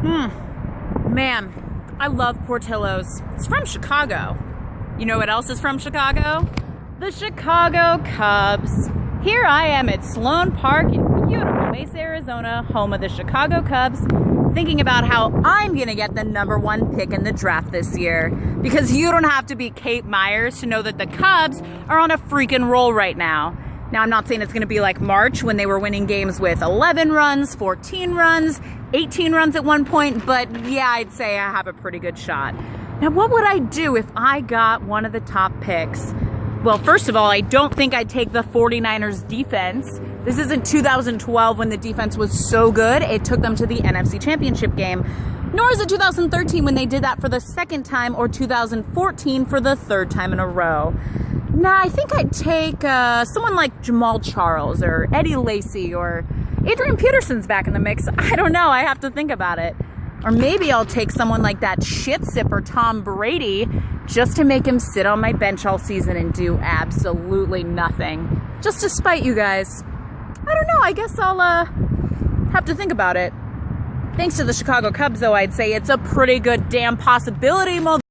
Man, I love Portillo's. It's from Chicago. You know what else is from Chicago? The Chicago Cubs. Here I am at Sloan Park in beautiful Mesa, Arizona, home of the Chicago Cubs, thinking about how I'm gonna get the #1 pick in the draft this year. Because you don't have to be Kate Myers to know that the Cubs are on a freaking roll right now. Now, I'm not saying it's gonna be like March when they were winning games with 11 runs, 14 runs, 18 runs at one point, but yeah, I'd say I have a pretty good shot. Now, what would I do if I got one of the top picks? Well, first of all, I don't think I'd take the 49ers defense. This isn't 2012 when the defense was so good, it took them to the NFC Championship game. Nor is it 2013 when they did that for the second time, or 2014 for the third time in a row. Nah, I think I'd take someone like Jamal Charles or Eddie Lacy, or Adrian Peterson's back in the mix. I don't know, I have to think about it. Or maybe I'll take someone like that shit sipper Tom Brady just to make him sit on my bench all season and do absolutely nothing. Just to spite you guys. I don't know, I guess I'll have to think about it. Thanks to the Chicago Cubs though, I'd say it's a pretty good damn possibility,